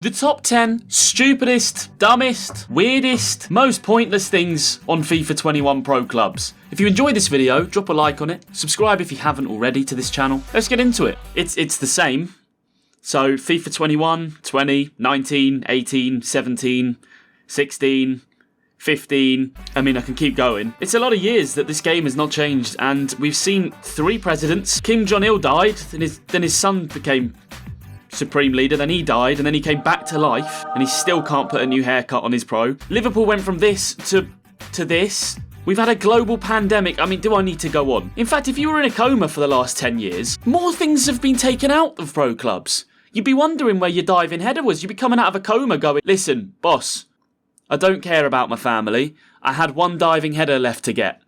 The top 10 stupidest, dumbest, weirdest, most pointless things on FIFA 21 Pro Clubs. If you enjoyed this video, drop a like on it, subscribe if you haven't already to this channel. Let's get into it. It's the same. So FIFA 21, 20, 19, 18, 17, 16, 15, I mean I can keep going. It's a lot of years that this game has not changed, and we've seen 3 presidents. Kim Jong-il died, then his son became Supreme Leader, then he died, and then he came back to life, and he still can't put a new haircut on his pro. Liverpool went from this to this. We've had a global pandemic. I mean, do I need to go on? In fact, if you were in a coma for the last 10 years, more things have been taken out of pro clubs. You'd be wondering where your diving header was. You'd be coming out of a coma going, listen, boss, I don't care about my family. I had 1 diving header left to get.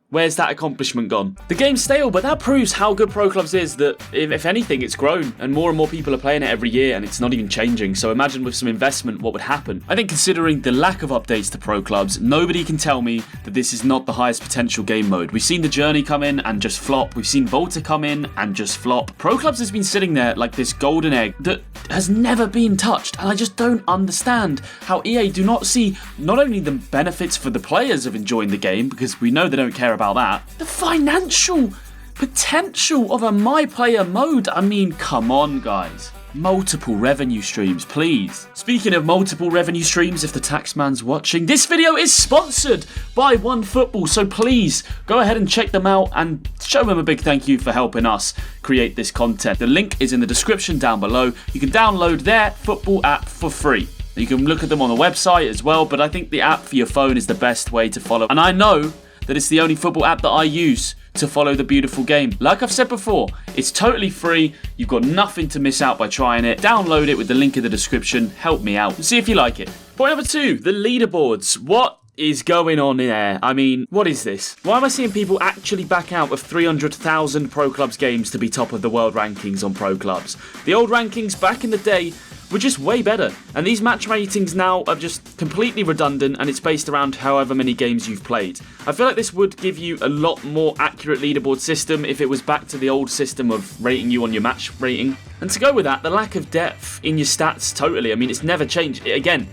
Where's that accomplishment gone? The game's stale, but that proves how good Pro Clubs is, that if anything, it's grown and more people are playing it every year and it's not even changing. So imagine with some investment what would happen. I think considering the lack of updates to Pro Clubs, nobody can tell me that this is not the highest potential game mode. We've seen the Journey come in and just flop. We've seen Volta come in and just flop. Pro Clubs has been sitting there like this golden egg that has never been touched. And I just don't understand how EA do not see not only the benefits for the players of enjoying the game, because we know they don't care about that, the financial potential of a My Player mode. I mean, come on, guys. Multiple revenue streams, please. Speaking of multiple revenue streams, if the taxman's watching, this video is sponsored by ONEFOOTBALL, so please go ahead and check them out and show them a big thank you for helping us create this content. The link is in the description down below. You can download their football app for free. You can look at them on the website as well, but I think the app for your phone is the best way to follow. And I know that it's the only football app that I use to follow the beautiful game. Like I've said before, it's totally free. You've got nothing to miss out by trying it. Download it with the link in the description. Help me out. See if you like it. Point number 2, the leaderboards. What is going on there? I mean, what is this? Why am I seeing people actually back out of 300,000 Pro Clubs games to be top of the world rankings on Pro Clubs? The old rankings back in the day were just way better, and these match ratings now are just completely redundant, and it's based around however many games you've played. I feel like this would give you a lot more accurate leaderboard system if it was back to the old system of rating you on your match rating. And to go with that, the lack of depth in your stats totally. I mean, it's never changed. Again,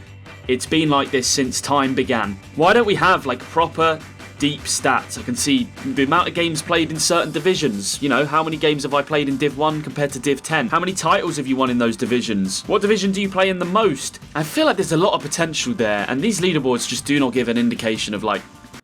it's been like this since time began. Why don't we have like proper deep stats? I can see the amount of games played in certain divisions. You know, how many games have I played in Div 1 compared to Div 10? How many titles have you won in those divisions? What division do you play in the most? I feel like there's a lot of potential there, and these leaderboards just do not give an indication of like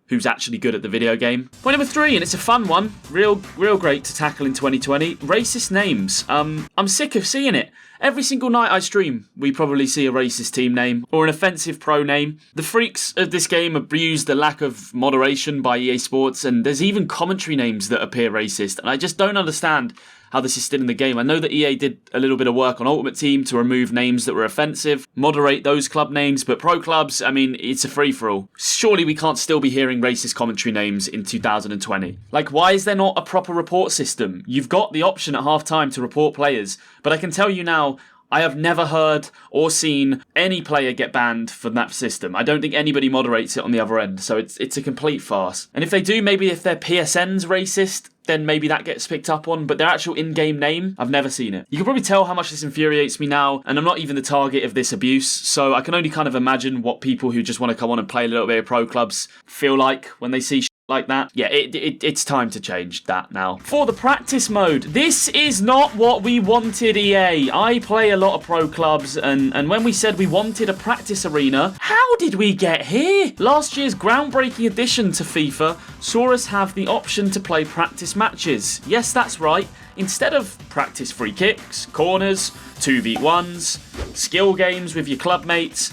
who's actually good at the video game. Point number 3, and it's a fun one, real great to tackle in 2020, racist names. I'm sick of seeing it. Every single night I stream, we probably see a racist team name or an offensive pro name. The freaks of this game abuse the lack of moderation by EA Sports, and there's even commentary names that appear racist, and I just don't understand how this is still in the game. I know that EA did a little bit of work on Ultimate Team to remove names that were offensive, moderate those club names, but Pro Clubs, I mean, it's a free-for-all. Surely we can't still be hearing racist commentary names in 2020. Like, why is there not a proper report system? You've got the option at half-time to report players, but I can tell you now, I have never heard or seen any player get banned from that system. I don't think anybody moderates it on the other end, so it's a complete farce. And if they do, maybe if their PSN's racist, then maybe that gets picked up on, but their actual in-game name, I've never seen it. You can probably tell how much this infuriates me now, and I'm not even the target of this abuse, so I can only kind of imagine what people who just want to come on and play a little bit of Pro Clubs feel like when they see like that. Yeah, it's time to change that now. For the practice mode, this is not what we wanted, EA. I play a lot of Pro Clubs, and when we said we wanted a practice arena, how did we get here? Last year's groundbreaking addition to FIFA saw us have the option to play practice matches. Yes, that's right. Instead of practice free kicks, corners, 2v1s, skill games with your club mates,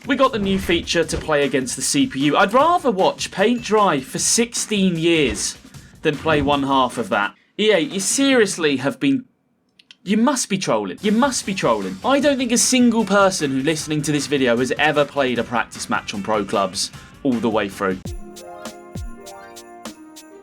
we got the new feature to play against the CPU. I'd rather watch paint dry for 16 years than play one half of that. EA, you seriously have been... You must be trolling. You must be trolling. I don't think a single person who's listening to this video has ever played a practice match on Pro Clubs all the way through.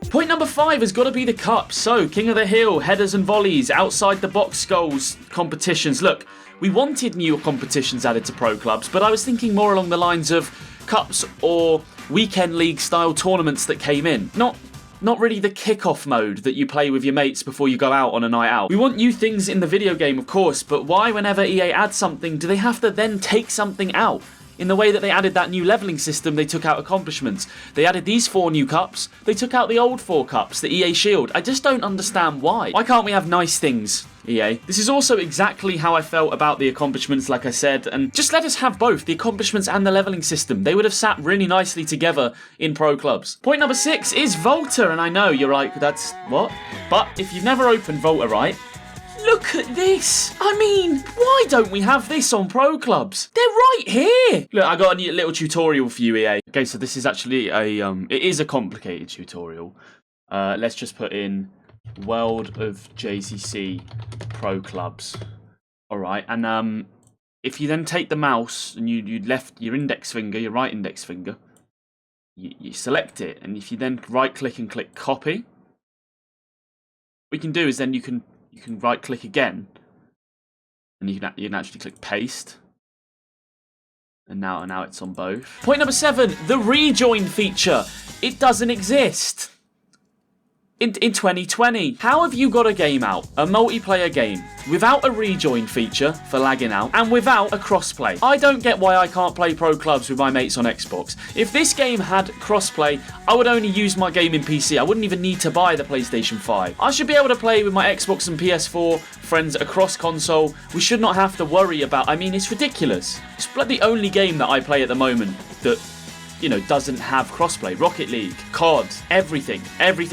Point number 5 has got to be the cup. So, King of the Hill, headers and volleys, outside the box goals, competitions. Look, we wanted new competitions added to Pro Clubs, but I was thinking more along the lines of cups or weekend league style tournaments that came in. Not not really the kickoff mode that you play with your mates before you go out on a night out. We want new things in the video game, of course, but why, whenever EA adds something, do they have to then take something out? In the way that they added that new levelling system, they took out accomplishments. They added these 4 new cups, they took out the old 4 cups, the EA Shield. I just don't understand why. Why can't we have nice things, EA? This is also exactly how I felt about the accomplishments, like I said, and just let us have both, the accomplishments and the levelling system. They would have sat really nicely together in pro clubs. Point number 6 is Volta, and I know you're like, that's what? But if you've never opened Volta, right? Look at this! I mean, why don't we have this on pro clubs? They're right here! Look, I got a little tutorial for you, EA. Okay, so this is actually it is a complicated tutorial. Let's just put in World of JCC Pro Clubs. Alright, and if you then take the mouse and you left your index finger, your right index finger, you select it, and if you then right click and click copy, what you can do is then you can right click again, and you can actually click paste, and now it's on both. Point number 7, the rejoin feature. It doesn't exist in 2020. How have you got a game out, a multiplayer game, without a rejoin feature for lagging out, and without a crossplay? I don't get why I can't play pro clubs with my mates on Xbox. If this game had crossplay, I would only use my game in PC. I wouldn't even need to buy the PlayStation 5. I should be able to play with my Xbox and PS4 friends across console. We should not have to worry about, I mean, it's ridiculous. It's like the only game that I play at the moment that, you know, doesn't have crossplay. Rocket League, COD, everything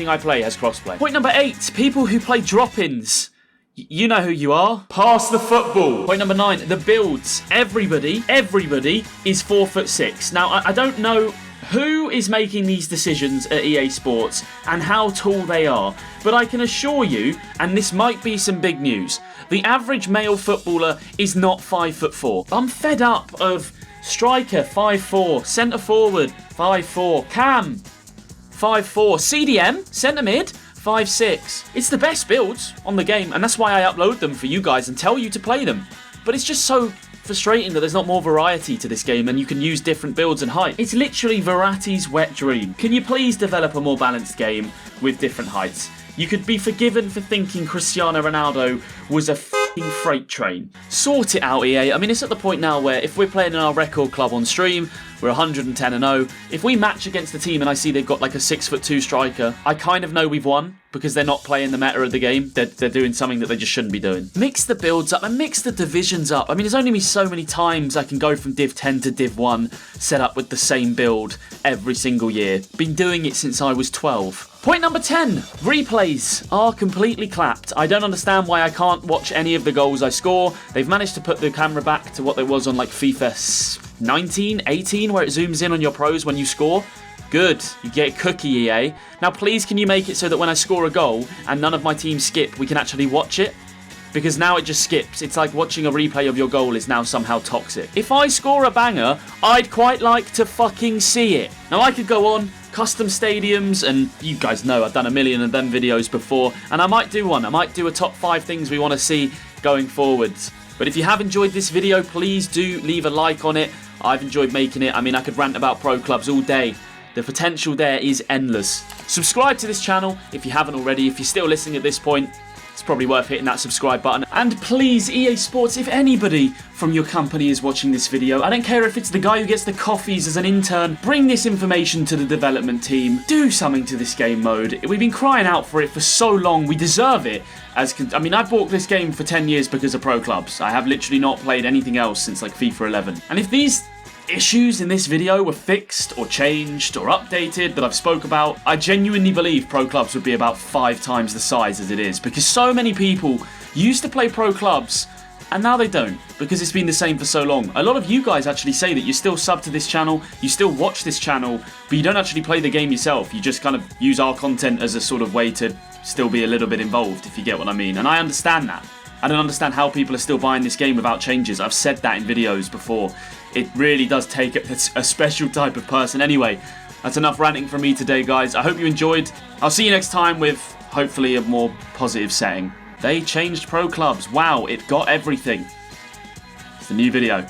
I play has crossplay. Point number 8, people who play drop-ins. You know who you are. Pass the football. Point number 9, the builds. Everybody is 4'6". Now, I don't know who is making these decisions at EA Sports and how tall they are, but I can assure you, and this might be some big news, the average male footballer is not 5'4". I'm fed up of striker 5'4", centre forward 5'4", cam 5'4", CDM centre mid 5'6". It's the best builds on the game, and that's why I upload them for you guys and tell you to play them. But it's just so frustrating that there's not more variety to this game and you can use different builds and height. It's literally Verratti's wet dream. Can you please develop a more balanced game with different heights? You could be forgiven for thinking Cristiano Ronaldo was a f***ing freight train. Sort it out, EA. I mean, it's at the point now where if we're playing in our record club on stream, we're 110-0. If we match against the team and I see they've got like a 6'2" striker, I kind of know we've won because they're not playing the meta of the game. They're doing something that they just shouldn't be doing. Mix the builds up and mix the divisions up. I mean, there's only me so many times I can go from Div 10 to Div 1 set up with the same build every single year. Been doing it since I was 12. Point number 10, replays are completely clapped. I don't understand why I can't watch any of the goals I score. They've managed to put the camera back to what there was on like FIFA 19, 18, where it zooms in on your pros when you score. Good, you get a cookie, EA. Now please can you make it so that when I score a goal and none of my team skip, we can actually watch it? Because now it just skips. It's like watching a replay of your goal is now somehow toxic. If I score a banger, I'd quite like to fucking see it. Now I could go on, custom stadiums, and you guys know I've done a million of them videos before, and I might do one. I might do a top 5 things we want to see going forwards. But if you have enjoyed this video, please do leave a like on it. I've enjoyed making it. I mean, I could rant about pro clubs all day. The potential there is endless. Subscribe to this channel if you haven't already. If you're still listening at this point, it's probably worth hitting that subscribe button. And please, EA Sports, if anybody from your company is watching this video, I don't care if it's the guy who gets the coffees as an intern, bring this information to the development team. Do something to this game mode. We've been crying out for it for so long. We deserve it. I mean, I bought this game for 10 years because of pro clubs. I have literally not played anything else since like FIFA 11. And if these issues in this video were fixed or changed or updated that I've spoke about, I genuinely believe pro clubs would be about 5 times the size as it is, because so many people used to play pro clubs and now they don't because it's been the same for so long. A lot of you guys actually say that you still sub to this channel, you still watch this channel, but you don't actually play the game yourself. You just kind of use our content as a sort of way to still be a little bit involved, if you get what I mean. And I understand that. I don't understand how people are still buying this game without changes. I've said that in videos before. It really does take a special type of person. Anyway, that's enough ranting from me today, guys. I hope you enjoyed. I'll see you next time with, hopefully, a more positive setting. They changed pro clubs. Wow, it got everything. It's the new video.